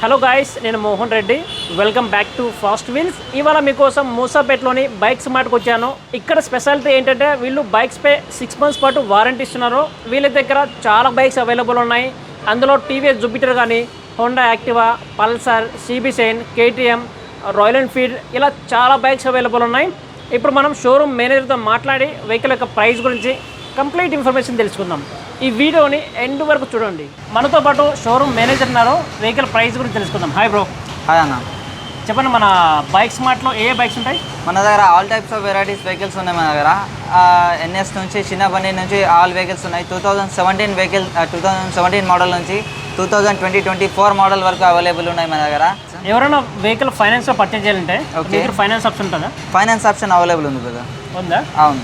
Hello guys, నేను Mohan Reddy. Welcome back to fast wheels. ఇవాళ మీకోసం మూసాపేటలోని బైక్స్ మార్ట్కి వచ్చాను. ఇక్కడ స్పెషాలిటీ ఏంటంటే వీళ్ళు బైక్స్పై 6 months పాటు వారంటీ ఇస్తున్నారు. వీళ్ళ దగ్గర చాలా బైక్స్ అవైలబుల్ ఉన్నాయి. అందులో టీవీఎస్ జూపిటర్ కానీ, Honda Activa, Pulsar, CB Shine, KTM, Royal Enfield ఇలా చాలా బైక్స్ అవైలబుల్ ఉన్నాయి. ఇప్పుడు మనం షోరూమ్ మేనేజర్తో మాట్లాడి వెహికల్ యొక్క ప్రైస్ గురించి కంప్లీట్ ఇన్ఫర్మేషన్ తెలుసుకుందాం. ఈ వీడియోని ఎండ్ వరకు చూడండి. మనతో పాటు షోరూమ్ మేనేజర్ ఉన్నారు. వెహికల్ ప్రైస్ గురించి తెలుసుకుందాం. Hi bro. హాయ్ అన్న, చెప్పండి, మన బైక్స్ మార్ట్లో ఏ బైక్స్ ఉంటాయి? మన దగ్గర all types of varieties vehicles ఉన్నాయి. మన దగ్గర ఎన్ఎస్ నుంచి చిన్న బండి నుంచి ఆల్ వెహికల్స్ ఉన్నాయి. 2017 మోడల్ నుంచి 2024 మోడల్ వరకు అవైలబుల్ ఉన్నాయి మన దగ్గర. ఎవరైనా వెహికల్ ఫైనాన్స్లో పర్చేజ్ చేయాలంటే ఫైనాన్స్ ఆప్షన్ ఉంటుందా? ఫైనాన్స్ ఆప్షన్ అవైలబుల్ ఉంది కదా. ఉందా? అవును.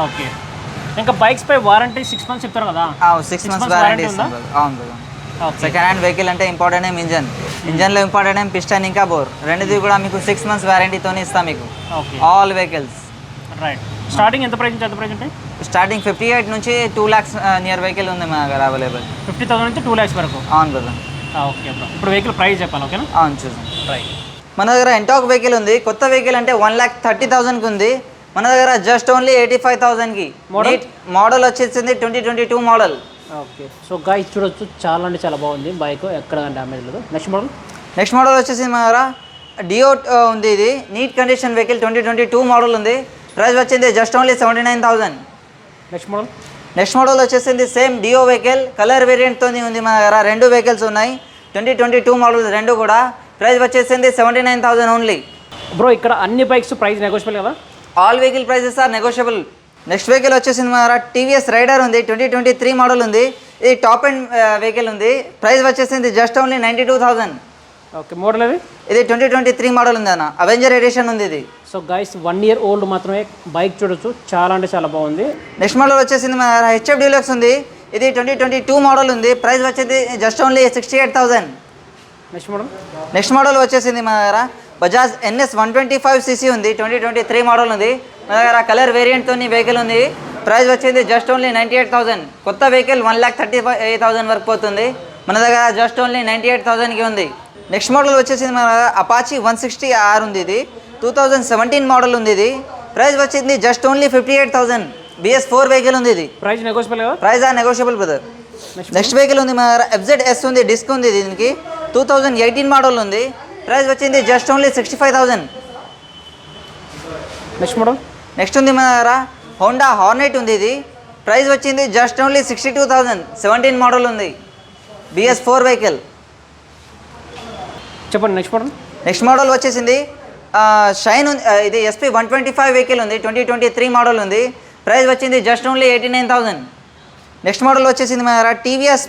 ఓకే. ఇంకా బైక్స్ పై వారంటీ 6 months చెప్తారు కదా? 6 months వారంటీ ఇస్తుంది. అవును కదా. సెకండ్ హ్యాండ్ వెహికల్ అంటే ఇంపార్టెంట్ ఏం ఇంజన్లో ఇంపార్టెంట్ ఏం పిస్టన్ ఇంకా బోర్ రెండుది కూడా మీకు 6 months వారంటీతోనే ఇస్తాం మీకు. All vehicles. రైట్. స్టార్టింగ్ ఎంత ప్రైస్ నుంచి ఎంత ప్రైస్ ఉంటాయి? స్టార్టింగ్ 58 నుంచి 2 lakhs నియర్ వెహికల్ ఉంది మన దగ్గర అవైలబుల్. 50,000 నుంచి 2 lakhs వరకు. అవును కదా. Okay bro. ఇప్పుడు వెహికల్ ప్రైస్ చెప్పాలి. ఓకేనా? అవును, చూసాం. రైట్. మన దగ్గర ఎంటాక్ వెహికల్ ఉంది. కొత్త వెహికల్ అంటే 1,30,000కి ఉంది. మన దగ్గర జస్ట్ ఓన్లీ 85,000కి. మోడల్ వచ్చేసింది 2022 మోడల్. ఓకే. సో గాయ్స్ చూడొచ్చు, చాలా అంటే చాలా బాగుంది బైక్, ఎక్కడ డ్యామేజ్ లేదు. నెక్స్ట్ మోడల్ వచ్చేసి మన దగ్గర డియో ఉంది. ఇది నీట్ కండిషన్ వెహికల్ 2022 మోడల్ ఉంది. ప్రైస్ వచ్చింది జస్ట్ ఓన్లీ 79,000. నెక్స్ట్ మోడల్ వచ్చేసింది సేమ్ డియో వెహికల్, కలర్ వేరియంట్తో ఉంది మన దగ్గర. 2 వెహికల్స్ ఉన్నాయి. 2022 మోడల్ 2 కూడా. ప్రైస్ వచ్చేసింది 79,000 ఓన్లీ. బ్రో, ఇక్కడ అన్ని బైక్స్ ప్రైస్ నెగోషియబుల్ కదా? All vehicle prices are negotiable. Next vehicle వచ్చేసింది మన టీవీఎస్ రైడర్ ఉంది. 2023 మోడల్ ఉంది. ఇది టాప్ అండ్ వెహికల్ ఉంది. ప్రైస్ వచ్చేసింది జస్ట్ ఓన్లీ 92,000. ఓకే. మోడల్ ఇది 2023 మోడల్ ఉంది అన్న. అవెంజర్ ఎడిషన్ ఉంది ఇది. సో గైస్ 1 year old మాత్రమే బైక్ చూడొచ్చు, చాలా అంటే చాలా బాగుంది. నెక్స్ట్ మోడల్ వచ్చేసింది మన హెచ్ఎఫ్ డీలక్స్ ఉంది. ఇది 2022 మోడల్ ఉంది. ప్రైస్ వచ్చేది జస్ట్ ఓన్లీ 68,000. నెక్స్ట్ మోడల్ వచ్చేసింది మన దగ్గర బజాజ్ NS 125cc ఉంది. 2023 మోడల్ ఉంది మన దగ్గర. కలర్ వేరియంట్తో వెహికల్ ఉంది. ప్రైస్ వచ్చింది జస్ట్ ఓన్లీ 98,000. కొత్త వెహికల్ 1,38,000 వరకు పోతుంది. మన దగ్గర జస్ట్ ఓన్లీ 98,000కి ఉంది. నెక్స్ట్ మోడల్ వచ్చేసింది మన అపాచీ 160R ఉంది. ఇది 2017 మోడల్ ఉంది. ఇది ప్రైస్ వచ్చింది జస్ట్ ఓన్లీ 58,000. BS4 వెహికల్ ఉంది. ఇది ప్రైస్ నెగోషియబుల్ కదా? Price are negotiable brother. Next vehicle ఉంది మన దగ్గర FZS ఉంది. డిస్క్ ఉంది దీనికి. 2018 మోడల్ ఉంది. ప్రైస్ వచ్చింది జస్ట్ ఓన్లీ 65,000. నెక్స్ట్ ఉంది మన దగ్గర హోండా హార్నెట్ ఉంది. ఇది ప్రైస్ వచ్చింది జస్ట్ ఓన్లీ 62,000. 17 మోడల్ ఉంది. BS4 vehicle. చెప్పండి. నెక్స్ట్ మోడల్ వచ్చేసింది షైన్. ఇది SP 125 వెహికల్ ఉంది. 2023 మోడల్ ఉంది. ప్రైస్ వచ్చింది జస్ట్ ఓన్లీ 89,000. నెక్స్ట్ మోడల్ వచ్చేసింది మన దగ్గర TVS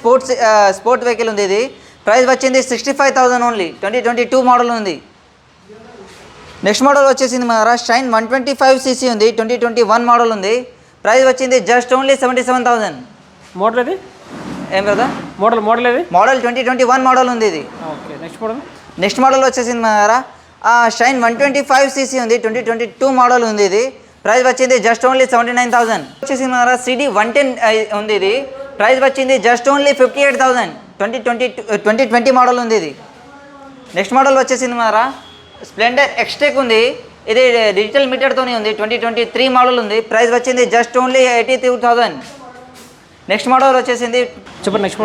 స్పోర్ట్ వెహికల్ ఉంది. ఇది ప్రైస్ వచ్చింది 65,000 ఓన్లీ. 2022 మోడల్ ఉంది. నెక్స్ట్ మోడల్ వచ్చేసింది మన దగ్గర షైన్ 125cc ఉంది. 2021 మోడల్ ఉంది. ప్రైస్ వచ్చింది జస్ట్ ఓన్లీ 77,000. మోడల్ ఇది ఏం కదా? మోడల్ 2021 మోడల్ ఉంది. ఇది ఓకే. నెక్స్ట్ మోడల్ వచ్చేసింది మన దగ్గర షైన్ 125cc ఉంది. 2022 మోడల్ ఉంది. ఇది ప్రైస్ వచ్చింది జస్ట్ ఓన్లీ 79,000. వచ్చేసింది మన దగ్గర CD 110 ఉంది. ఇది ప్రైస్ వచ్చింది జస్ట్ ఓన్లీ 58,000. 2020 మోడల్ ఉంది. ఇది నెక్స్ట్ మోడల్ వచ్చేసింది మన దగ్గర స్ప్లెండర్ ఎక్స్టెక్ ఉంది. ఇది డిజిటల్ మీటర్తోనే ఉంది. 2023 మోడల్ ఉంది. ప్రైస్ వచ్చింది జస్ట్ ఓన్లీ 82,000. నెక్స్ట్ మోడల్ వచ్చేసింది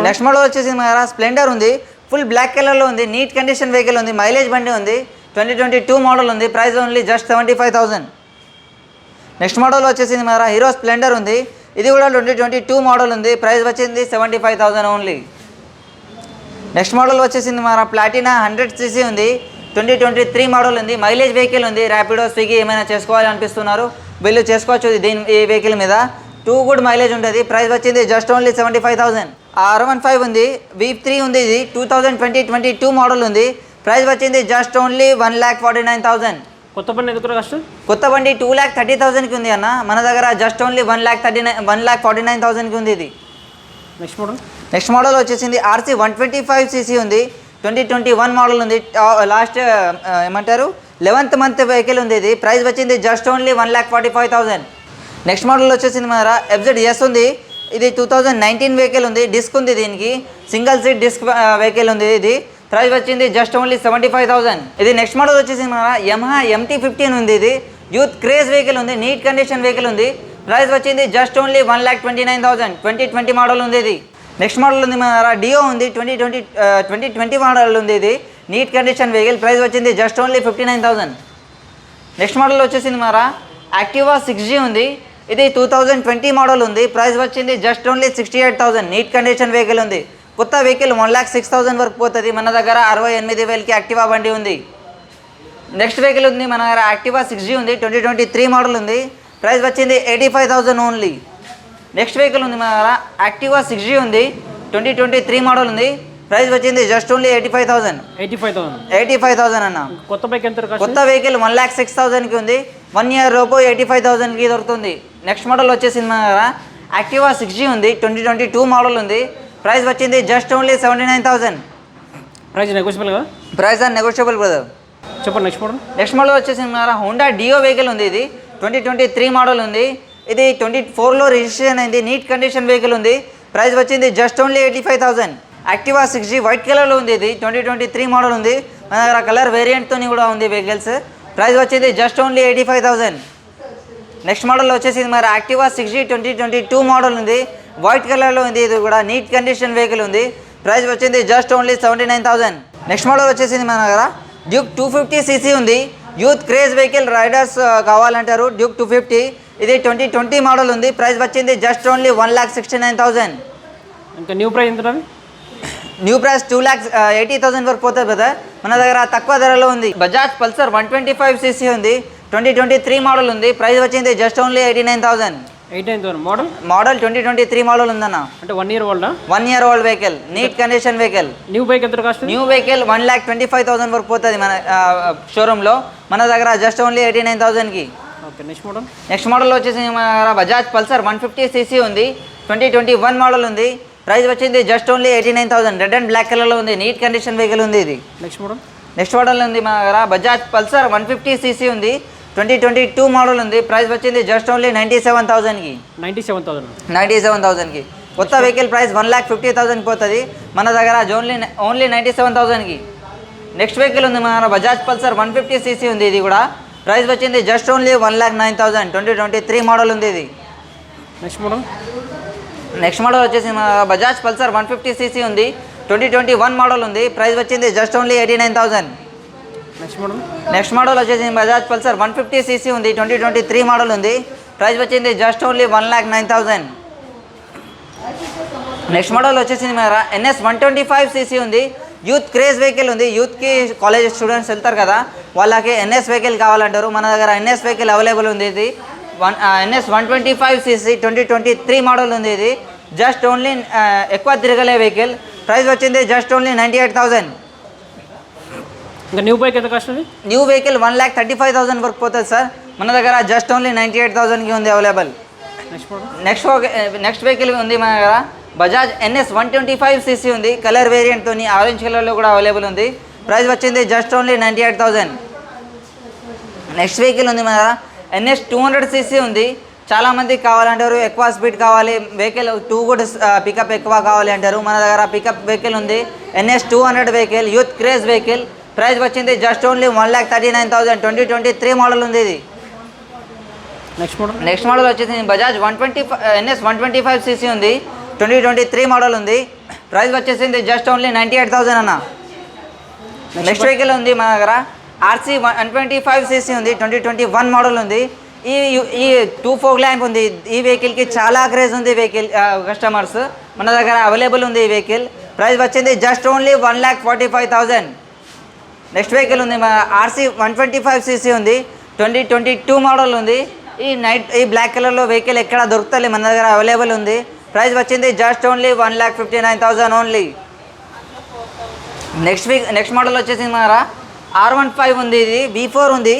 నెక్స్ట్ మోడల్ వచ్చేసింది మన దగ్గర స్ప్లెండర్ ఉంది. ఫుల్ బ్లాక్ కలర్లో ఉంది. నీట్ కండిషన్ వెహికల్ ఉంది. మైలేజ్ బండి ఉంది. 2022 మోడల్ ఉంది. Price only just 75,000. Next model వచ్చేసింది మన హీరో స్ప్లెండర్ ఉంది. ఇది కూడా 2022 మోడల్ ఉంది. ప్రైస్ వచ్చింది 75,000 ఓన్లీ. నెక్స్ట్ మోడల్ వచ్చేసింది మన ప్లాటినా 100cc ఉంది. 2023 మోడల్ ఉంది. మైలేజ్ వెహికల్ ఉంది. ర్యాపిడో, స్విగ్గీ ఏమైనా చేసుకోవాలనిపిస్తున్నారు వీళ్ళు చేసుకోవచ్చు ఈ వెహికల్ మీద. 2 గుడ్ మైలేజ్ ఉంటుంది. ప్రైస్ వచ్చింది జస్ట్ ఓన్లీ 75,000. R15 ఉంది. V3 ఉంది. ఇది 2022 మోడల్ ఉంది. ప్రైస్ వచ్చింది జస్ట్ ఓన్లీ 1,49,000. కొత్త బండి ఎందుకు కష్టం? కొత్త బండి 2,30,000కి ఉంది అన్న. మన దగ్గర జస్ట్ ఓన్లీ 1,49,000కి ఉంది. ఇది నెక్స్ట్ మోడల్ వచ్చేసింది RC 125cc ఉంది. 2021 మోడల్ ఉంది. లాస్ట్ ఏమంటారు 11th మంత్ వెహికల్ ఉంది. ఇది ప్రైస్ వచ్చింది జస్ట్ ఓన్లీ 1,45,000. నెక్స్ట్ మోడల్ వచ్చేసింది మన FZS ఉంది. ఇది 2019 వెహికల్ ఉంది. డిస్క్ ఉంది. దీనికి సింగిల్ సీట్ డిస్క్ వెహికల్ ఉంది. ఇది ప్రైస్ వచ్చింది జస్ట్ ఓన్లీ 75,000. ఇది నెక్స్ట్ మోడల్ వచ్చేసి మన యమహా MT-15 ఉంది. ఇది యూత్ క్రేజ్ వెహికల్ ఉంది, నీట్ కండిషన్ వెహికల్ ఉంది. ప్రైస్ వచ్చింది జస్ట్ ఓన్లీ 1,29,000. 2020 మోడల్ ఉంది. ఇది నెక్స్ట్ మోడల్ ఉంది మన డియో ఉంది, 2020 మోడల్ ఉంది. ఇది నీట్ కండిషన్ వెహికల్. ప్రైస్ వచ్చింది జస్ట్ ఓన్లీ 59,000. నెక్స్ట్ మోడల్ వచ్చేసింది మన యాక్టివా 6G ఉంది. ఇది 2020 మోడల్ ఉంది. ప్రైస్ వచ్చింది just only 68,000. Neat condition vehicle ఉంది. కొత్త వెహికల్ 1,06,000 వరకు పోతుంది. మన దగ్గర 68,000కి యాక్టివా బండి ఉంది. నెక్స్ట్ వెహికల్ ఉంది మన దగ్గర యాక్టివా 6G ఉంది, 2023 మోడల్ ఉంది. ప్రైస్ వచ్చింది 85,000 ఓన్లీ. నెక్స్ట్ వెహికల్ ఉంది మన దగ్గర యాక్టివా 6G ఉంది, 2023 మోడల్ ఉంది. ప్రైస్ వచ్చింది జస్ట్ ఓన్లీ 85,000. 85,000 అన్న. కొత్త బైక్ ఎంత? కొత్త వెహికల్ 1,06,000కి ఉంది. 1 ఇయర్ లోపు 85,000కి దొరుకుతుంది. నెక్స్ట్ మోడల్ వచ్చేసింది మన దగ్గర యాక్టివా 6G ఉంది, 2022 మోడల్ ఉంది. ప్రైస్ వచ్చింది జస్ట్ ఓన్లీ 79,000. ప్రైస్ నెగోషియబుల్ కదా? Price are negotiable brother. చెప్పండి నెక్స్ట్ మోడల్. నెక్స్ట్ మోడల్ వచ్చేసింది మన హోండా డియో వెహికల్ ఉంది. ఇది 2023 మోడల్ ఉంది. ఇది 2024లో రిజిస్ట్రేషన్ అయింది. నీట్ కండిషన్ వెహికల్ ఉంది. ప్రైస్ వచ్చింది just only 85,000. Activa 6G white కలర్లో ఉంది. ఇది 2023 మోడల్ ఉంది. మన దగ్గర కలర్ వేరియంట్తో కూడా ఉంది వెహికల్స్. ప్రైస్ వచ్చింది జస్ట్ ఓన్లీ 85,000. నెక్స్ట్ మోడల్ వచ్చేసింది మరి యాక్టివా 6G 2022 మోడల్ ఉంది. వైట్ కలర్లో ఉంది. ఇది కూడా నీట్ కండిషన్ వెహికల్ ఉంది. ప్రైస్ వచ్చింది జస్ట్ ఓన్లీ 79,000. నెక్స్ట్ మోడల్ వచ్చేసింది మన దగ్గర డ్యూక్ 250cc ఉంది. యూత్ క్రేజ్ వెహికల్ రైడర్స్ కావాలంటారు. డ్యూక్ 250 ఇది 2020 మోడల్ ఉంది. ప్రైస్ వచ్చింది జస్ట్ ఓన్లీ 1,69,000. ఇంకా న్యూ ప్రైస్ ఎంత? న్యూ ప్రైస్ 2,80,000 వరకు పోతుంది కదా. మన దగ్గర తక్కువ ధరలో ఉంది. బజాజ్ పల్సర్ 125cc ఉంది, 2023 మోడల్ ఉంది. ప్రైస్ వచ్చింది జస్ట్ ఓన్లీ 89,000. మోడల్ 2023 మోడల్ ఉందన్న. అంటే 1 year old. 1 year old vehicle, neat condition vehicle. New bike ఎంత కాస్ట్? న్యూ వెహికల్ 1,25,000 వరకు పోతుంది మన షోరూంలో. మన దగ్గర జస్ట్ ఓన్లీ 89,000కి. Okay next model. Next model వచ్చేసి మన దగ్గర బజాజ్ పల్సర్ 150cc ఉంది, 2021 మోడల్ ఉంది. ప్రైస్ వచ్చింది just only 89,000. Red and black కలర్లో ఉంది. నీట్ కండిషన్ వెహికల్ ఉంది. ఇది నెక్స్ట్ మోడల్ ఉంది మన దగ్గర బజాజ్ పల్సర్ 150cc ఉంది, 2022 మోడల్ ఉంది. ప్రైస్ వచ్చింది జస్ట్ ఓన్లీ 97,000కి. 97,000కి. కొత్త వెహికల్ ప్రైస్ 1,50,000 పోతుంది. మన దగ్గర ఓన్లీ 97,000కి. నెక్స్ట్ వెహికల్ ఉంది మన బజాజ్ పల్సర్ 150cc ఉంది. ఇది కూడా ప్రైస్ వచ్చింది జస్ట్ ఓన్లీ 1,09,000. 2023 మోడల్ ఉంది. ఇది నెక్స్ట్ మోడల్ వచ్చేసి మన బజాజ్ పల్సర్ 150cc ఉంది, 2021 మోడల్ ఉంది. ప్రైస్ వచ్చింది జస్ట్ ఓన్లీ 89,000. నెక్స్ట్ మోడల్ వచ్చేసి బజాజ్ పల్సర్ 150cc ఉంది, 2023 మోడల్ ఉంది. ప్రైస్ వచ్చింది జస్ట్ ఓన్లీ 1,09,000. నెక్స్ట్ మోడల్ వచ్చేసి మన NS 125cc ఉంది. యూత్ క్రేజ్ వెహికల్ ఉంది. యూత్కి కాలేజ్ స్టూడెంట్స్ వెళ్తారు కదా, వాళ్ళకి NS వెహికల్ కావాలంటారు. మన దగ్గర NS వెహికల్ అవైలబుల్ ఉంది. ఇది NS 125cc 2023 మోడల్ ఉంది. ఇది జస్ట్ ఓన్లీ ఎక్కువ తిరగలే వెహికల్. ప్రైస్ వచ్చింది జస్ట్ ఓన్లీ 98,000. ఇంకా న్యూ బైక్ ఎంత కాస్ట్? న్యూ వెహికల్ 1,35,000 వరకు పోతుంది సార్. మన దగ్గర జస్ట్ ఓన్లీ 98,000కి ఉంది అవైలబుల్. నెక్స్ట్ వెహికల్ ఉంది మన దగ్గర బజాజ్ NS 125cc ఉంది. కలర్ వేరియంట్తో ఆరెంజ్ కలర్లో కూడా అవైలబుల్ ఉంది. ప్రైస్ వచ్చింది జస్ట్ ఓన్లీ 98,000. నెక్స్ట్ వెహికల్ ఉంది మన దగ్గర NS 200cc ఉంది. చాలామంది కావాలంటారు, ఎక్కువ స్పీడ్ కావాలి వెహికల్, 2 కూడా పికప్ ఎక్కువ కావాలి అంటారు. మన దగ్గర పికప్ వెహికల్ ఉంది. NS 200 vehicle, youth craze vehicle. Price వచ్చింది జస్ట్ ఓన్లీ 1,39,000. 2023 మోడల్ ఉంది. ఇది నెక్స్ట్ మోడల్ వచ్చేసి బజాజ్ NS 125cc ఉంది, 2023 మోడల్ ఉంది. ప్రైస్ వచ్చేసింది జస్ట్ ఓన్లీ 98,000 అన్న. నెక్స్ట్ వెహికల్ ఉంది మన దగ్గర RC 125cc ఉంది, 2021 మోడల్ ఉంది. ఈ 2 ఫోగ్ ల్యాంప్ ఉంది. ఈ వెహికల్కి చాలా క్రేజ్ ఉంది వెహికల్ కస్టమర్స్. మన దగ్గర అవైలబుల్ ఉంది ఈ వెహికల్. ప్రైస్ వచ్చింది జస్ట్ ఓన్లీ 1,45,000. నెక్స్ట్ వెహికల్ ఉంది మన RC 125cc ఉంది, 2022 మోడల్ ఉంది. ఈ బ్లాక్ కలర్లో వెహికల్ ఎక్కడ దొరుకుతలే, మన దగ్గర అవైలబుల్ ఉంది. ప్రైస్ వచ్చింది just only 1,59,000 only. Next model వచ్చేసి మన R15 ఉంది. ఇది V4 ఉంది,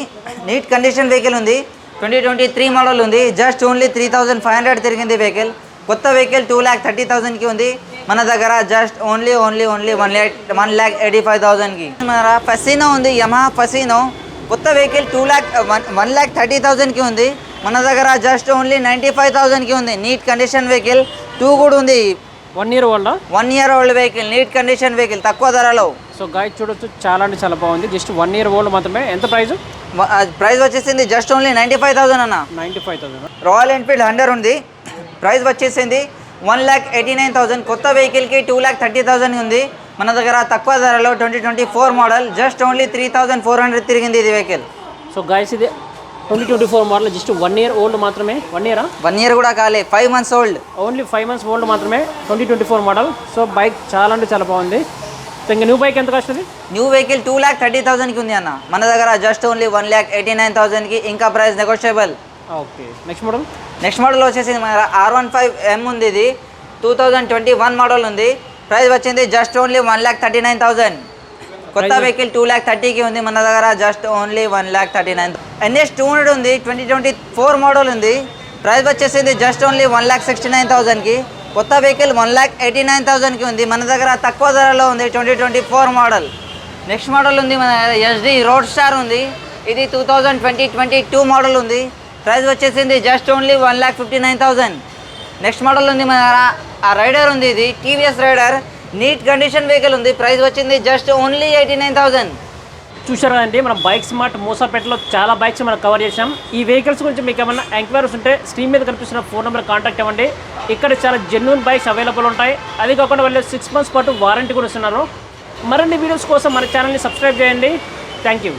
నీట్ కండిషన్ వెహికల్ ఉంది, 2023 మోడల్ ఉంది. జస్ట్ ఓన్లీ 3,500 తిరిగింది వెహికల్. కొత్త వెహికల్ 2,30,000కి ఉంది. మన దగ్గర జస్ట్ ఓన్లీ 1,85,000కి. మన ఫసినో ఉంది, యమహా ఫసినో. కొత్త వెహికల్ 1,30,000కి ఉంది. మన దగ్గర జస్ట్ ఓన్లీ 95,000కి ఉంది. నీట్ కండిషన్ వెహికల్, 2 కూడా ఉంది. 1 year old. 1 year old vehicle, neat condition vehicle, తక్కువ ధరలో. సో గాయస్ చూడొచ్చు చాలా అంటే చాలా బాగుంది. జస్ట్ 1 year ఓల్డ్ మాత్రమే. ఎంత ప్రైస్? ప్రైస్ వచ్చేసింది జస్ట్ ఓన్లీ 95,000 అన్న. 95,000. రాయల్ ఎన్ఫీల్డ్ 100 ఉంది. ప్రైస్ వచ్చేసింది 1,89,000. కొత్త వెహికల్కి 2,30,000 ఉంది మన దగ్గర. తక్కువ ధరలో 2024 మోడల్ జస్ట్ ఓన్లీ 3,400 తిరిగింది ఇది వెహికల్. సో గాయస్ ఇది 2024 మోడల్ జస్ట్ 1 year ఓల్డ్ మాత్రమే. 1 year 1 year కూడా కాలే, 5 months old. Only 5 months old మాత్రమే. 2024 మోడల్. సో బైక్ చాలా అంటే చాలా బాగుంది. సో ఇంకా న్యూ బైక్ ఎంత కాస్ట్ ఉంది? న్యూ వెహికల్ 2,30,000కి ఉంది అన్న మన దగ్గర. జస్ట్ ఓన్లీ 1,89,000కి. ఇంకా price negotiable. Okay next model. Next model వచ్చేసి మన దగ్గర R15M ఉంది. ఇది 2021 మోడల్ ఉంది. ప్రైస్ వచ్చింది జస్ట్ ఓన్లీ 1,39,000. కొత్త వెహికల్ 2,30,000కి ఉంది మన దగ్గర. Just only 1,39,000. NS 200 ఉంది. 2024 మోడల్ ఉంది. ప్రైస్ వచ్చేసింది జస్ట్ ఓన్లీ 1,69,000కి. కొత్త వెహికల్ 1,89,000కి ఉంది మన దగ్గర. తక్కువ ధరలో ఉంది 2024 మోడల్. నెక్స్ట్ మోడల్ ఉంది మన దగ్గర SD రోడ్ స్టార్ ఉంది. ఇది 2022 మోడల్ ఉంది. ప్రైస్ వచ్చేసింది జస్ట్ ఓన్లీ 1,59,000. నెక్స్ట్ మోడల్ ఉంది మన దగ్గర ఆ రైడర్ ఉంది. ఇది TVS Raider neat condition vehicle ఉంది. ప్రైస్ వచ్చింది జస్ట్ ఓన్లీ 89,000. చూసారా అండి, మన బైక్ స్మార్ట్ మూసాపేటలో చాలా బైక్స్ మనం కవర్ చేసాం. ఈ వెహికల్స్ గురించి మీకు ఏమైనా ఎంక్వైరీస్ ఉంటే స్క్రీన్ మీద కనిపిస్తున్న ఫోన్ నెంబర్ కాంటాక్ట్ అవ్వండి. ఇక్కడ చాలా జెన్యూన్ బైక్స్ అవైలబుల్ ఉంటాయి. అది కాకుండా వాళ్ళు 6 months పాటు వారంటీ కూడా ఇస్తున్నారు. మరిన్ని వీడియోస్ కోసం మన ఛానల్ని సబ్స్క్రైబ్ చేయండి. Thank you.